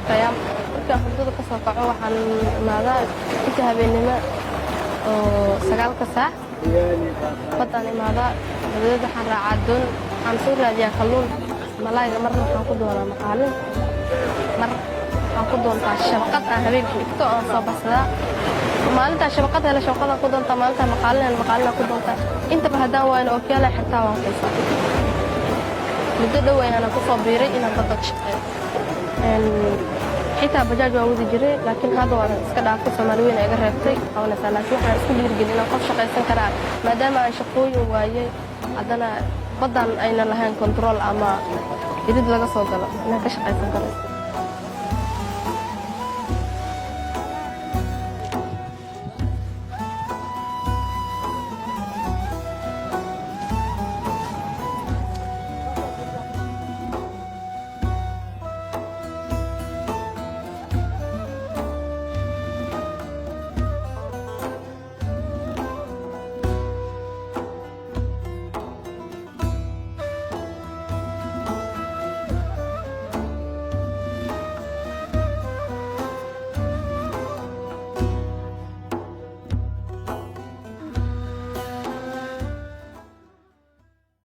shaqeeyaa markaan hurdada ka soo kaco waxaan imaadaa inta habeenimo oo 9 saac badan imaadaa dabadeed waxaan raacaa doon waxaan soo raadiyaa kalluun malaayga marna waxaan ku doonaa maqaalin mar waxaan ku doontaa shabaqad aan habeenkii inta aan soo baxsadaa maalinta shabaqad hela shabaqada ku doontaa maalinta maqaalin ku doontaa intaba haddaan waayna oo kale xirtaa waan qaysaa muddo dhow ayaan ku soo biiray inaan badda ka shaqeeyo xitaa bajaaj waa wadi jiray laakiin hadda waan iska dhaafay Soomaali weyn iga reebtay qabanaysa laakiin waxaan isku dhiirigelin inaan qof shaqaysan karaa maadaama aan shaqooyin waayay haddana badan ayna lahayn control ama irid laga soo galo inaan ka shaqaysan karo